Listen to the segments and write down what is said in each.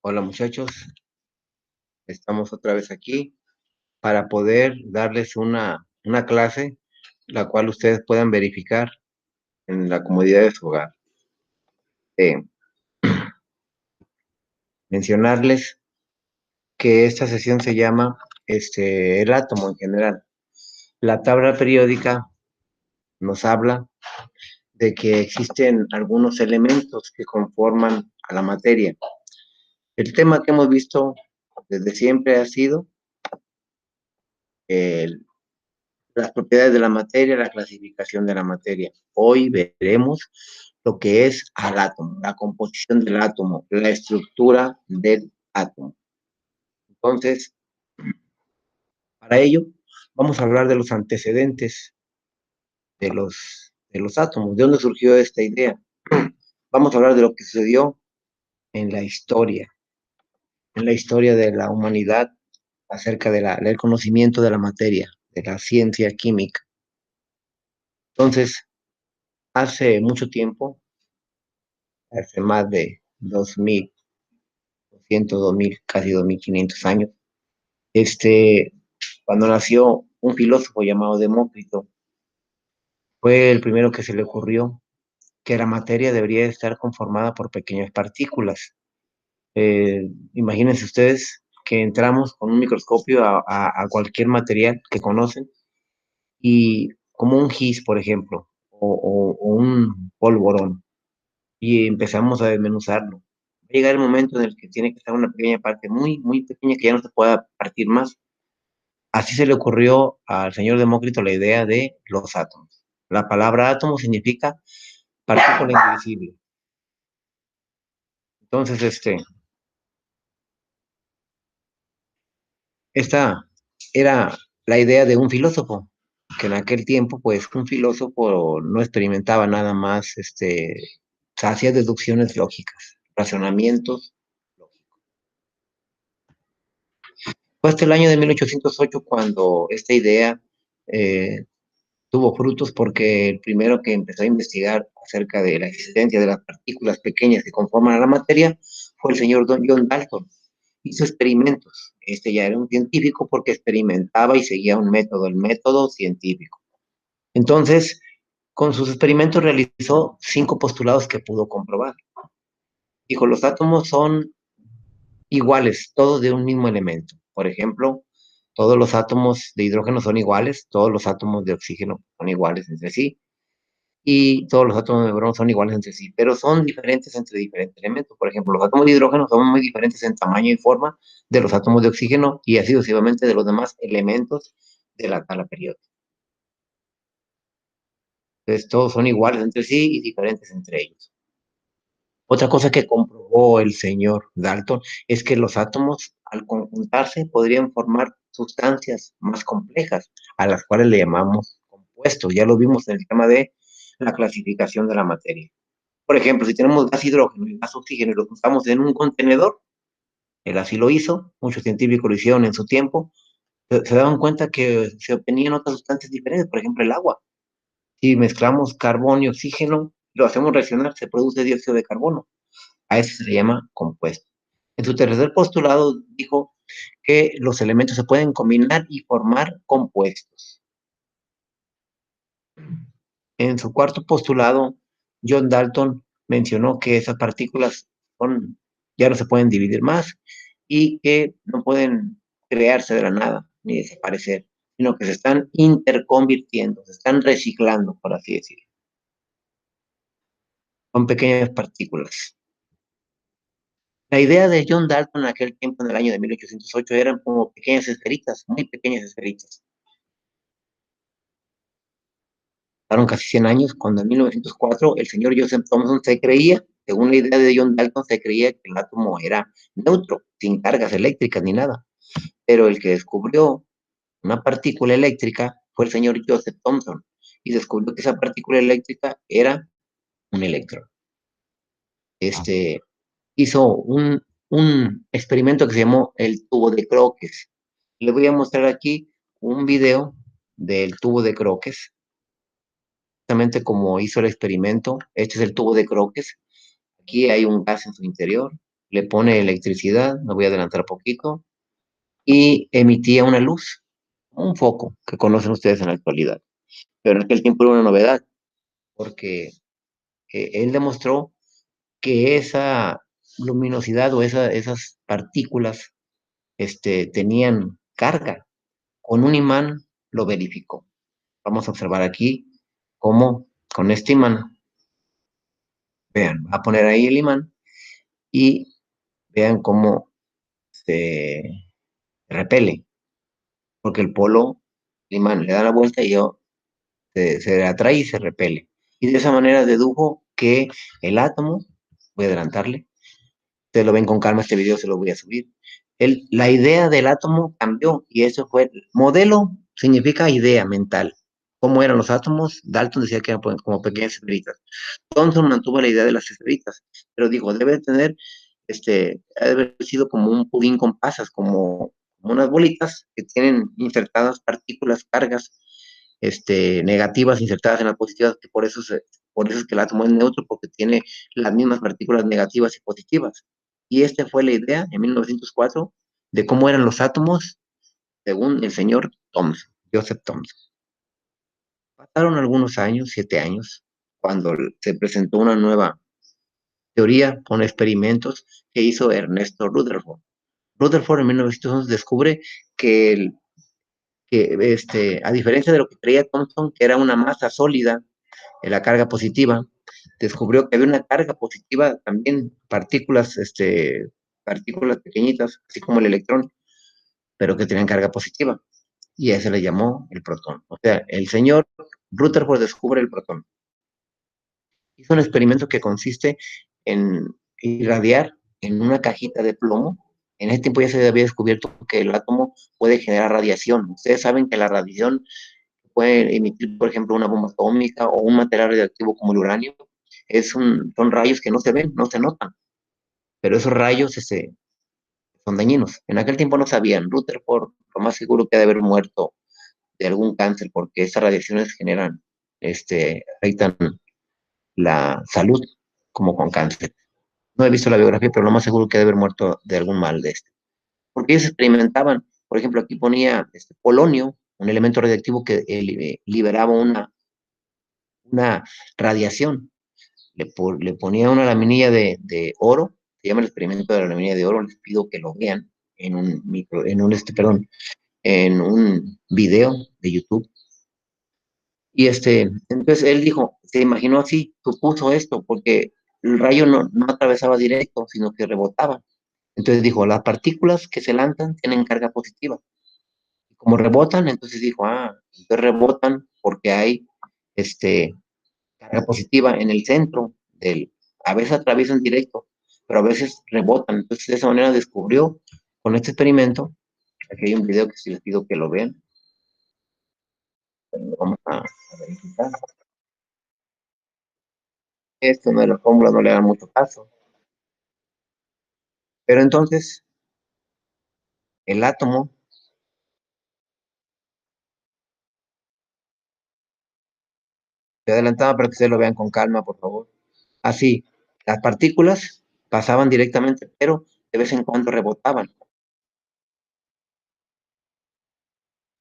Hola muchachos, estamos otra vez aquí para poder darles una clase, la cual ustedes puedan verificar en la comodidad de su hogar. Eh, Mencionarles que esta sesión se llama el átomo en general. La tabla periódica nos habla de que existen algunos elementos que conforman a la materia. El tema que hemos visto desde siempre ha sido el las propiedades de la materia, la clasificación de la materia. Hoy veremos lo que es al átomo, la composición del átomo, la estructura del átomo. Entonces, para ello, vamos a hablar de los antecedentes de los átomos, de dónde surgió esta idea. Vamos a hablar de lo que sucedió en en la historia de la humanidad acerca del conocimiento de la materia, de la ciencia química. Entonces, hace mucho tiempo, hace más de 2000, casi 2500 años. Cuando nació un filósofo llamado Demócrito, fue el primero que se le ocurrió que la materia debería estar conformada por pequeñas partículas. Imagínense ustedes que entramos con un microscopio a cualquier material que conocen y como un gis, por ejemplo, o un polvorón, y empezamos a desmenuzarlo. Va a llegar el momento en el que tiene que estar una pequeña parte muy, muy pequeña que ya no se pueda partir más. Así se le ocurrió al señor Demócrito la idea de los átomos. La palabra átomo significa partícula indivisible. Entonces, esta era la idea de un filósofo, que en aquel tiempo, pues, un filósofo no experimentaba nada más, hacía deducciones lógicas, razonamientos. Fue hasta el año de 1808 cuando esta idea eh, tuvo frutos porque el primero que empezó a investigar acerca de la existencia de las partículas pequeñas que conforman a la materia fue el señor John Dalton. Hizo experimentos. Este ya era un científico porque experimentaba y seguía un método, el método científico. Entonces, con sus experimentos realizó 5 postulados que pudo comprobar. Dijo, los átomos son iguales, todos de un mismo elemento. Por ejemplo, todos los átomos de hidrógeno son iguales, todos los átomos de oxígeno son iguales entre sí, y todos los átomos de bromo son iguales entre sí, pero son diferentes entre diferentes elementos. Por ejemplo, los átomos de hidrógeno son muy diferentes en tamaño y forma de los átomos de oxígeno y así sucesivamente de los demás elementos de la tabla periódica. Entonces, todos son iguales entre sí y diferentes entre ellos. Otra cosa que comprobó el señor Dalton es que los átomos, al conjuntarse, podrían formar sustancias más complejas, a las cuales le llamamos compuestos. Ya lo vimos en el tema de la clasificación de la materia. Por ejemplo, si tenemos gas hidrógeno y gas oxígeno y lo juntamos en un contenedor, él así lo hizo, muchos científicos lo hicieron en su tiempo, se daban cuenta que se obtenían otras sustancias diferentes, por ejemplo, el agua. Si mezclamos carbón y oxígeno, lo hacemos reaccionar, se produce dióxido de carbono. A eso se le llama compuesto. En su tercer postulado dijo que los elementos se pueden combinar y formar compuestos. En su cuarto postulado, John Dalton mencionó que esas partículas ya no se pueden dividir más y que no pueden crearse de la nada ni desaparecer, sino que se están interconvirtiendo, se están reciclando, por así decirlo. Son pequeñas partículas. La idea de John Dalton en aquel tiempo, en el año de 1808, eran como pequeñas esferitas, muy pequeñas esferitas. Pasaron casi 100 años cuando en 1904 el señor Joseph Thomson se creía, según la idea de John Dalton, se creía que el átomo era neutro, sin cargas eléctricas ni nada. Pero el que descubrió una partícula eléctrica fue el señor Joseph Thomson y descubrió que esa partícula eléctrica era un electrón. Este hizo un experimento que se llamó el tubo de Crookes. Le voy a mostrar aquí un video del tubo de Crookes, exactamente como hizo el experimento. Este es el tubo de Crookes. Aquí hay un gas en su interior. le pone electricidad, me voy a adelantar poquito, y emitía una luz, un foco que conocen ustedes en la actualidad. Pero en aquel tiempo era una novedad, porque él demostró que esa luminosidad o esas partículas tenían carga. Con un imán lo verificó. Vamos a observar aquí cómo con este imán, vean, va a poner ahí el imán y vean cómo se repele, porque el polo, el imán le da la vuelta y se atrae y se repele. Y de esa manera dedujo que el átomo, voy a adelantarle, ustedes lo ven con calma, este video se lo voy a subir. La idea del átomo cambió y eso fue, modelo significa idea mental. ¿Cómo eran los átomos? Dalton decía que eran como pequeñas esferitas. Thomson mantuvo la idea de las esferitas, pero dijo, debe tener, debe haber sido como un pudín con pasas, como unas bolitas que tienen insertadas partículas, cargas, negativas insertadas en las positivas, que por eso es que el átomo es neutro, porque tiene las mismas partículas negativas y positivas. Y esta fue la idea en 1904 de cómo eran los átomos según el señor Thomson, Joseph Thomson. Pasaron algunos años, 7 años, cuando se presentó una nueva teoría con experimentos que hizo Ernesto Rutherford. Rutherford en 1911 descubre que, a diferencia de lo que creía Thomson, que era una masa sólida en la carga positiva, descubrió que había una carga positiva también, partículas pequeñitas, así como el electrón, pero que tenían carga positiva. Y a ese le llamó el protón. O sea, el señor Rutherford descubre el protón. Hizo un experimento que consiste en irradiar en una cajita de plomo. En ese tiempo ya se había descubierto que el átomo puede generar radiación. Ustedes saben que la radiación puede emitir, por ejemplo, una bomba atómica o un material radioactivo como el uranio. Son rayos que no se ven, no se notan, pero esos rayos son dañinos. En aquel tiempo no sabían. Rutherford, lo más seguro que ha de haber muerto de algún cáncer, porque esas radiaciones afectan la salud como con cáncer. No he visto la biografía, pero lo más seguro que ha de haber muerto de algún mal de este. Porque ellos experimentaban, por ejemplo, aquí ponía polonio, un elemento radiactivo que liberaba una radiación. Le ponía una laminilla de oro, se llama el experimento de la laminilla de oro, les pido que lo vean en un video de YouTube. Y entonces él dijo, se imaginó así, supuso esto, porque el rayo no atravesaba directo, sino que rebotaba. Entonces dijo, las partículas que se lanzan tienen carga positiva. Y como rebotan, entonces dijo, entonces rebotan porque hay carga positiva en el centro a veces atraviesan directo, pero a veces rebotan. Entonces de esa manera descubrió con este experimento, aquí hay un video que si les pido que lo vean, vamos a verificar. Esto no de la fórmula, no le da mucho caso. Pero entonces, el átomo se adelantaba para que ustedes lo vean con calma, por favor. Así, las partículas pasaban directamente, pero de vez en cuando rebotaban,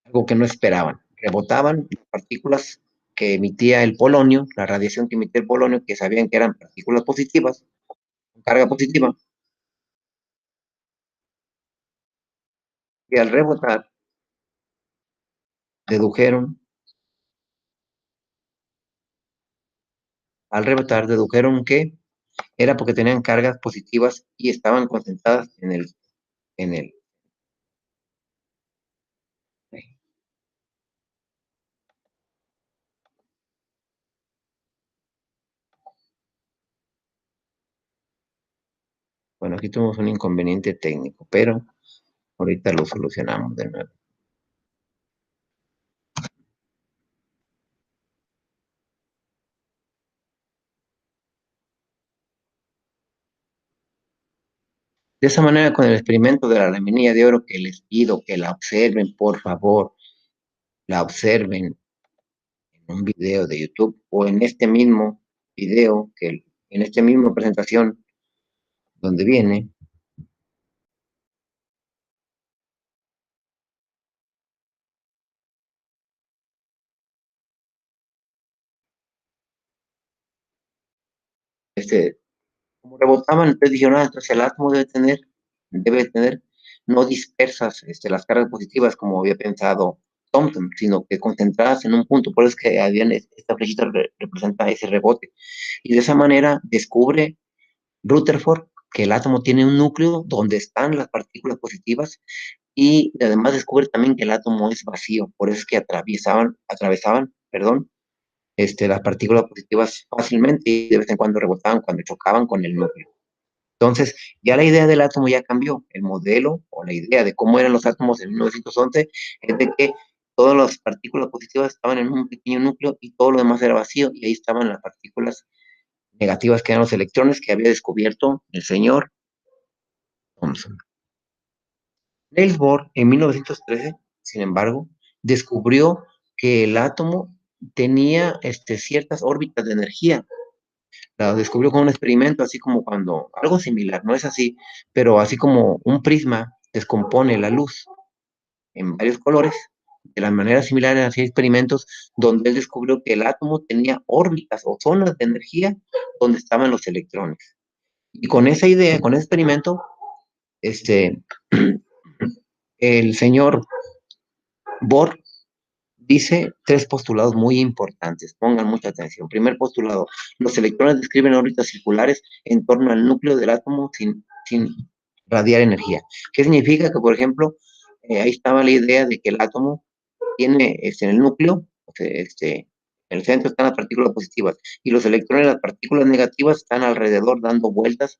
algo que no esperaban. Rebotaban las partículas que emitía el polonio, la radiación que emitía el polonio, que sabían que eran partículas positivas, con carga positiva, y dedujeron, al rebotar, dedujeron que era porque tenían cargas positivas y estaban concentradas en el. Bueno, aquí tuvimos un inconveniente técnico, pero ahorita lo solucionamos de nuevo. De esa manera, con el experimento de la laminilla de oro, que les pido que la observen, por favor, la observen en un video de YouTube o en este mismo video, en esta misma presentación donde viene, como rebotaban, entonces dijeron, entonces el átomo debe tener no dispersas las cargas positivas como había pensado Thomson, sino que concentradas en un punto. Por eso es que habían, esta flechita representa ese rebote. Y de esa manera descubre Rutherford que el átomo tiene un núcleo donde están las partículas positivas y además descubre también que el átomo es vacío. Por eso es que atravesaban, perdón, las partículas positivas fácilmente y de vez en cuando rebotaban cuando chocaban con el núcleo. Entonces, ya la idea del átomo ya cambió. El modelo o la idea de cómo eran los átomos en 1911 es de que todas las partículas positivas estaban en un pequeño núcleo y todo lo demás era vacío y ahí estaban las partículas negativas que eran los electrones que había descubierto el señor Thomson. Niels Bohr en 1913, sin embargo, descubrió que el átomo tenía ciertas órbitas de energía. La descubrió con un experimento, así como cuando, algo similar, no es así, pero así como un prisma descompone la luz en varios colores, de la manera similar hacía experimentos donde él descubrió que el átomo tenía órbitas o zonas de energía donde estaban los electrones. Y con esa idea, con ese experimento, este, el señor Bohr dice tres postulados muy importantes, pongan mucha atención. Primer postulado, los electrones describen órbitas circulares en torno al núcleo del átomo sin radiar energía. ¿Qué significa? Que, por ejemplo, ahí estaba la idea de que el átomo tiene en el núcleo, en el centro están las partículas positivas y los electrones, las partículas negativas, están alrededor dando vueltas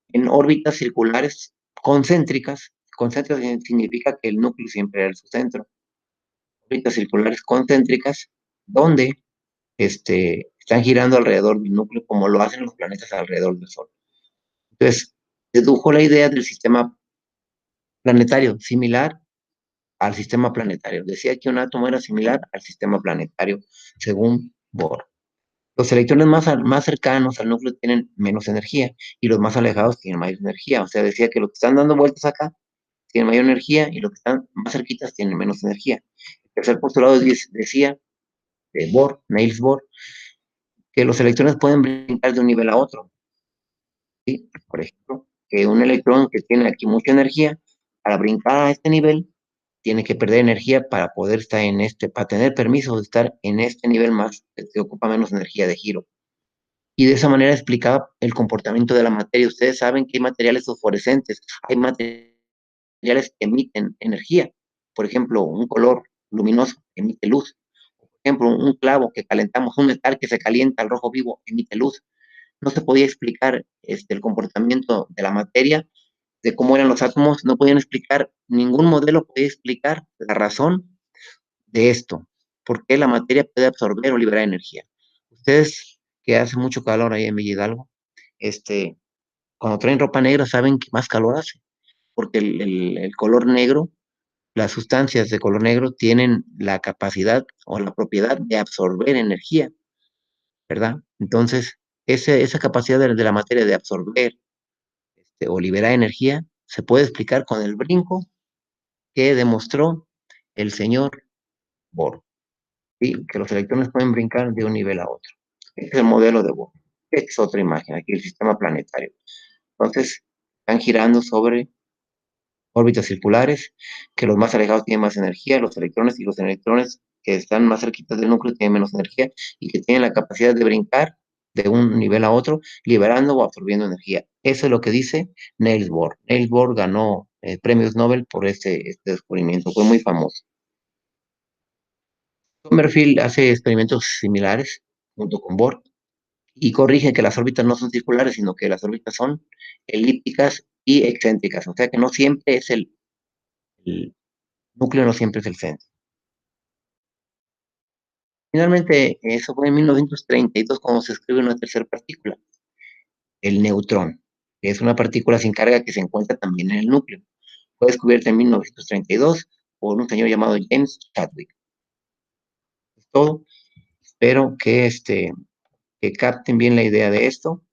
en órbitas circulares concéntricas. Concéntricas significa que el núcleo siempre era su centro. Órbitas circulares concéntricas, donde están girando alrededor del núcleo como lo hacen los planetas alrededor del Sol. Entonces, dedujo la idea del sistema planetario, similar al sistema planetario. Decía que un átomo era similar al sistema planetario, según Bohr. Los electrones más cercanos al núcleo tienen menos energía y los más alejados tienen mayor energía. O sea, decía que los que están dando vueltas acá tienen mayor energía y los que están más cerquitas tienen menos energía. El tercer postulado decía de Bohr, Niels Bohr, que los electrones pueden brincar de un nivel a otro. ¿Sí? Por ejemplo, que un electrón que tiene aquí mucha energía, para brincar a este nivel, tiene que perder energía para poder estar para tener permiso de estar en este nivel más, que ocupa menos energía de giro. Y de esa manera explicaba el comportamiento de la materia. Ustedes saben que hay materiales fosforescentes, hay materiales que emiten energía. Por ejemplo, un color luminoso emite luz. Por ejemplo, un clavo que calentamos, un metal que se calienta al rojo vivo, emite luz. No se podía explicar el comportamiento de la materia, de cómo eran los átomos, no podían explicar, ningún modelo podía explicar la razón de esto, por qué la materia puede absorber o liberar energía. Ustedes, que hace mucho calor ahí en Villa Hidalgo, cuando traen ropa negra saben que más calor hace, porque el color negro, las sustancias de color negro tienen la capacidad o la propiedad de absorber energía, ¿verdad? Entonces, esa capacidad de la materia de absorber o liberar energía se puede explicar con el brinco que demostró el señor Bohr, ¿sí? Que los electrones pueden brincar de un nivel a otro. Este es el modelo de Bohr. Esta es otra imagen, aquí el sistema planetario. Entonces, están girando sobre órbitas circulares, que los más alejados tienen más energía, los electrones, y los electrones que están más cerquitas del núcleo tienen menos energía y que tienen la capacidad de brincar de un nivel a otro, liberando o absorbiendo energía. Eso es lo que dice Niels Bohr. Niels Bohr ganó premios Nobel por este descubrimiento, fue muy famoso. Sommerfeld hace experimentos similares junto con Bohr y corrige que las órbitas no son circulares, sino que las órbitas son elípticas y excéntricas, o sea que no siempre es el núcleo, no siempre es el centro. Finalmente, eso fue en 1932 cuando se escribe una tercera partícula, el neutrón, que es una partícula sin carga que se encuentra también en el núcleo. Fue descubierta en 1932 por un señor llamado James Chadwick. Es todo. Espero que capten bien la idea de esto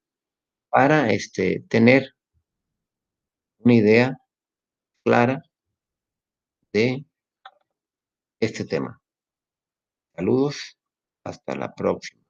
para tener una idea clara de este tema. Saludos, hasta la próxima.